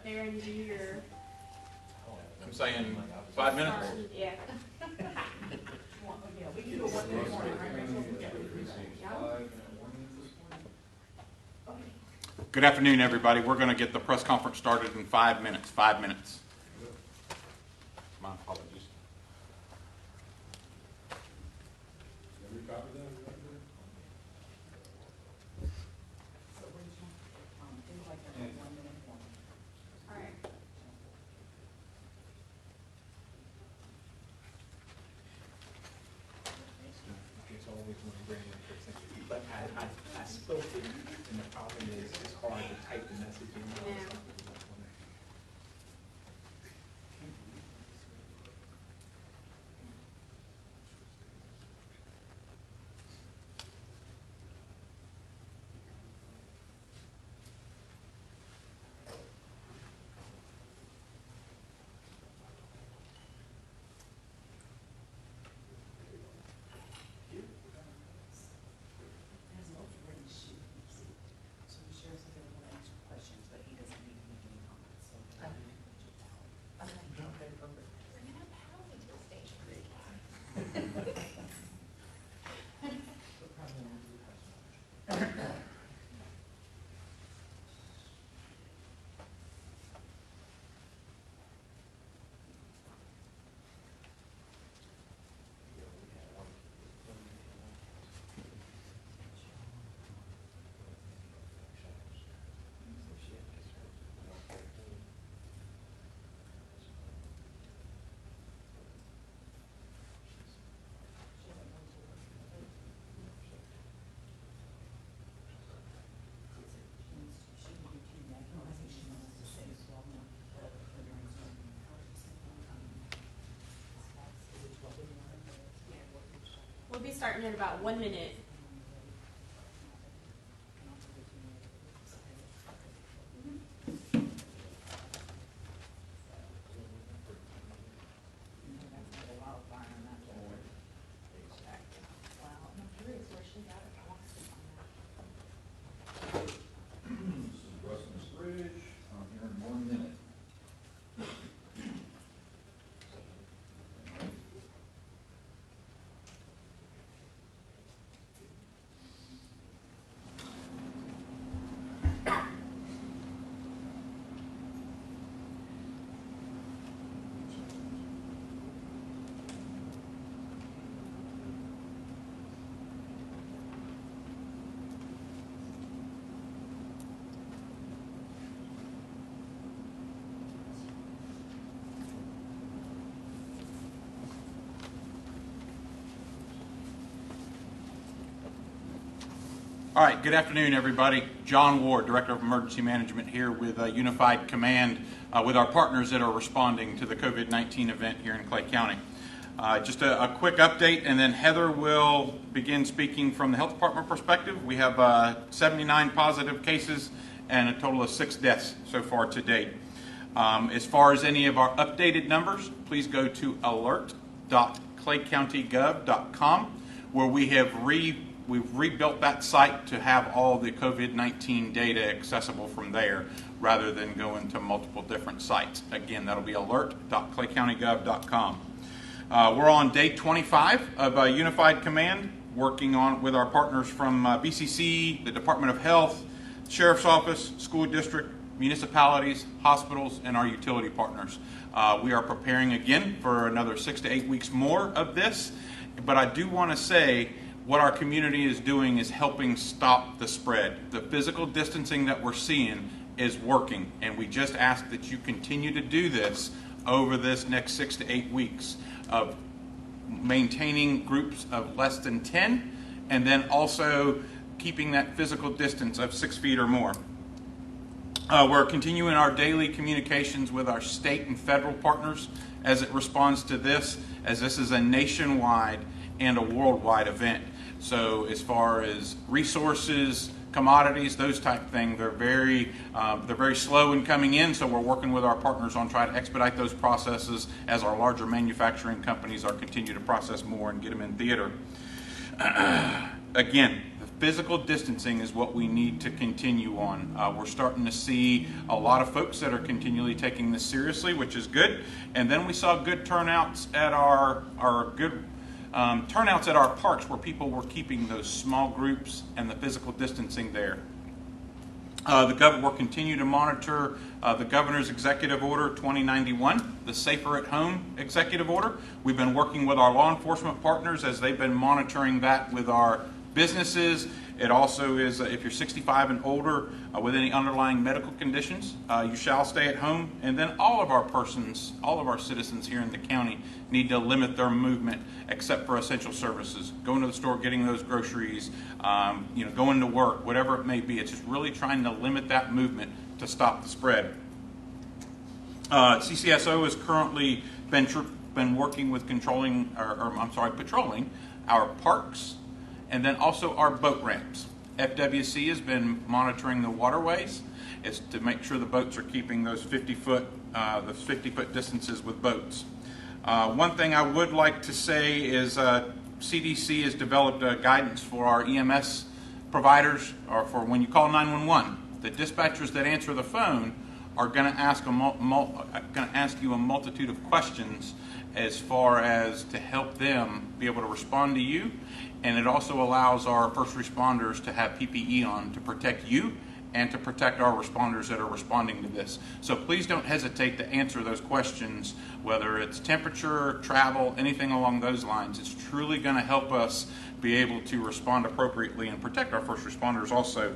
up there and do your. I'm saying 5 minutes. Yeah. Yeah, we can do a one-minute warning, right? Good afternoon, everybody. We're going to get the press conference started in 5 minutes. 5 minutes. My apologies. All right. It's always one brand new person. But I spoke it, and the problem is it's hard to type the message in. Yeah. So the sheriff's going to answer questions, but he doesn't need to make any comments, so. Okay, perfect. We'll be starting in about 1 minute. Russell's Bridge, here in 1 minute. All right, good afternoon, everybody. John Ward, Director of Emergency Management here with Unified Command with our partners that are responding to the COVID-19 event here in Clay County. Just a quick update, and then Heather will begin speaking from the health department perspective. We have 79 positive cases and a total of 6 deaths so far to date. As far as any of our updated numbers, please go to alert.claycountygov.com, where we've rebuilt that site to have all the COVID-19 data accessible from there rather than going to multiple different sites. Again, that'll be alert.claycountygov.com. We're on day 25 of Unified Command, working on with our partners from BCC, the Department of Health, Sheriff's Office, School District, municipalities, hospitals, and our utility partners. We are preparing again for another 6 to 8 weeks more of this, but I do want to say what our community is doing is helping stop the spread. The physical distancing that we're seeing is working, and we just ask that you continue to do this over this next 6 to 8 weeks of maintaining groups of less than 10, and then also keeping that physical distance of 6 feet or more. We're continuing our daily communications with our state and federal partners as it responds to this, as this is a nationwide and a worldwide event. So as far as resources, commodities, those type of things, they're very slow in coming in. So we're working with our partners on trying to expedite those processes as our larger manufacturing companies are continue to process more and get them in theater. Again, the physical distancing is what we need to continue on. We're starting to see a lot of folks that are continually taking this seriously, which is good. And then we saw good turnouts at our turnouts at our parks where people were keeping those small groups and the physical distancing there. The governor will continue to monitor the governor's executive order 2091, the Safer at Home executive order. We've been working with our law enforcement partners as they've been monitoring that with our businesses. It also is, if you're 65 and older with any underlying medical conditions, you shall stay at home. And then all of our citizens here in the county need to limit their movement except for essential services. Going to the store, getting those groceries, going to work, whatever it may be. It's just really trying to limit that movement to stop the spread. CCSO has currently been working with patrolling our parks, and then also our boat ramps. FWC has been monitoring the waterways. It's to make sure the boats are keeping those 50-foot distances with boats. One thing I would like to say is CDC has developed guidance for our EMS providers, or for when you call 911. The dispatchers that answer the phone are going to ask you a multitude of questions as far as to help them be able to respond to you. And it also allows our first responders to have PPE on to protect you and to protect our responders that are responding to this. So please don't hesitate to answer those questions, whether it's temperature, travel, anything along those lines. It's truly going to help us be able to respond appropriately and protect our first responders also.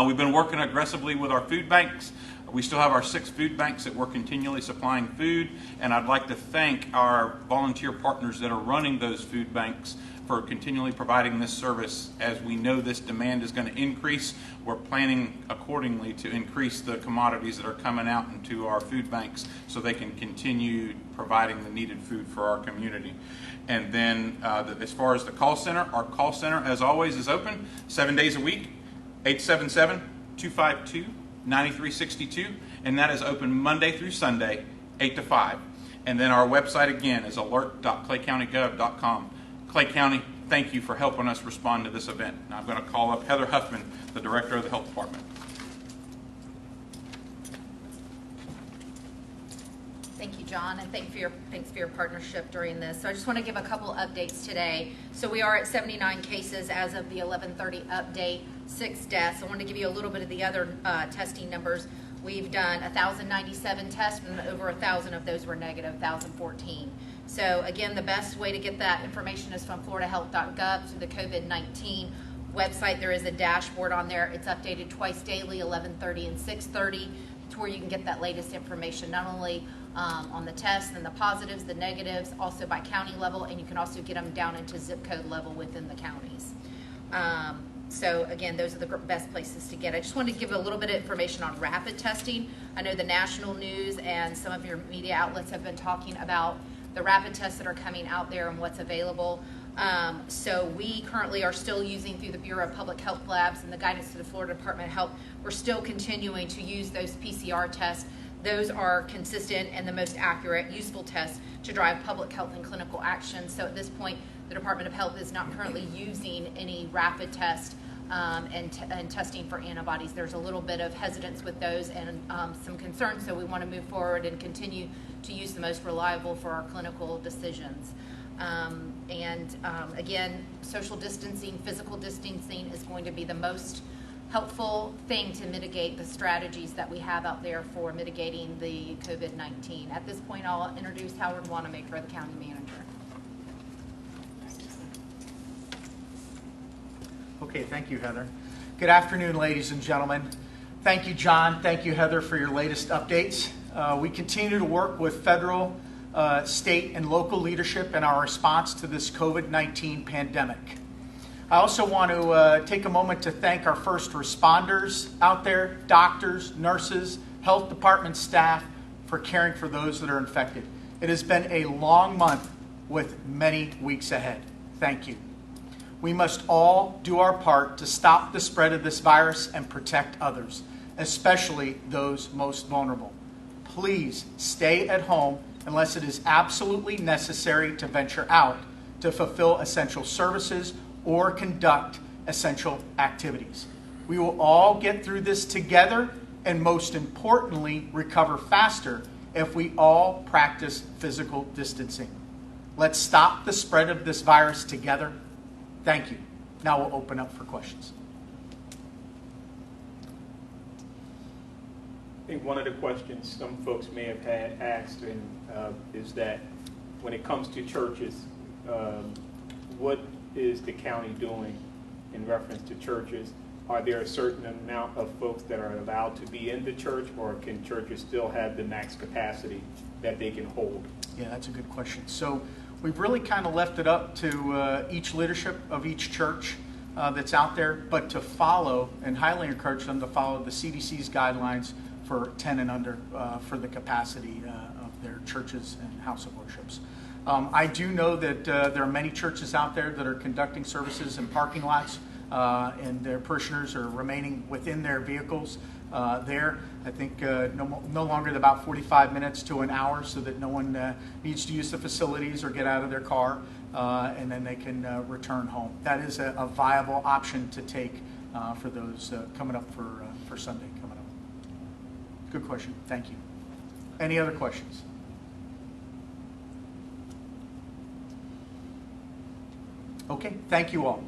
We've been working aggressively with our food banks. We still have our 6 food banks that we're continually supplying food, and I'd like to thank our volunteer partners that are running those food banks for continually providing this service. As we know this demand is going to increase, we're planning accordingly to increase the commodities that are coming out into our food banks so they can continue providing the needed food for our community. And then as far as the call center, our call center, as always, is open 7 days a week, 877-252-9362, and that is open Monday through Sunday, 8 to 5. And then our website again is alert.claycountygov.com. Clay County, thank you for helping us respond to this event. Now I'm going to call up Heather Huffman, the Director of the Health Department. Thank you, John, and thanks for your partnership during this. So I just want to give a couple updates today. So we are at 79 cases as of the 11:30 update, 6 deaths. I want to give you a little bit of the other testing numbers. We've done 1,097 tests, and over 1,000 of those were negative, 1,014. So again, the best way to get that information is from floridahealth.gov to the COVID-19 website. There is a dashboard on there. It's updated twice daily, 11:30 and 6:30. To where you can get that latest information, not only on the tests and the positives, the negatives, also by county level, and you can also get them down into zip code level within the counties. So again, those are the best places to get. I just wanted to give a little bit of information on rapid testing. I know the national news and some of your media outlets have been talking about the rapid tests that are coming out there and what's available. So we currently are still using, through the Bureau of Public Health Labs and the guidance to the Florida Department of Health, we're still continuing to use those PCR tests. Those are consistent and the most accurate, useful tests to drive public health and clinical action. So at this point, the Department of Health is not currently using any rapid test and testing for antibodies. There's a little bit of hesitance with those and some concern, so we want to move forward and continue to use the most reliable for our clinical decisions. Again, social distancing, physical distancing is going to be the most helpful thing to mitigate the strategies that we have out there for mitigating the COVID-19. At this point, I'll introduce Howard Wanamaker, the county manager. Okay, thank you, Heather. Good afternoon, ladies and gentlemen. Thank you, John. Thank you, Heather, for your latest updates. We continue to work with federal, state, and local leadership in our response to this COVID-19 pandemic. I also want to take a moment to thank our first responders out there, doctors, nurses, health department staff, for caring for those that are infected. It has been a long month with many weeks ahead. Thank you. We must all do our part to stop the spread of this virus and protect others, especially those most vulnerable. Please stay at home unless it is absolutely necessary to venture out to fulfill essential services or conduct essential activities. We will all get through this together and, most importantly, recover faster if we all practice physical distancing. Let's stop the spread of this virus together. Thank you. Now we'll open up for questions. I think one of the questions some folks may have had asked is that when it comes to churches, what is the county doing in reference to churches? Are there a certain amount of folks that are allowed to be in the church, or can churches still have the max capacity that they can hold? Yeah, that's a good question. So we've really kind of left it up to each leadership of each church that's out there, but to follow, and highly encourage them to follow the CDC's guidelines for 10 and under for the capacity of their churches and house of worships. I do know that there are many churches out there that are conducting services in parking lots, and their parishioners are remaining within their vehicles there. I think no longer than about 45 minutes to an hour, so that no one needs to use the facilities or get out of their car, and then they can return home. That is a viable option to take for those coming up for Sunday coming up. Good question. Thank you. Any other questions? Okay, thank you all.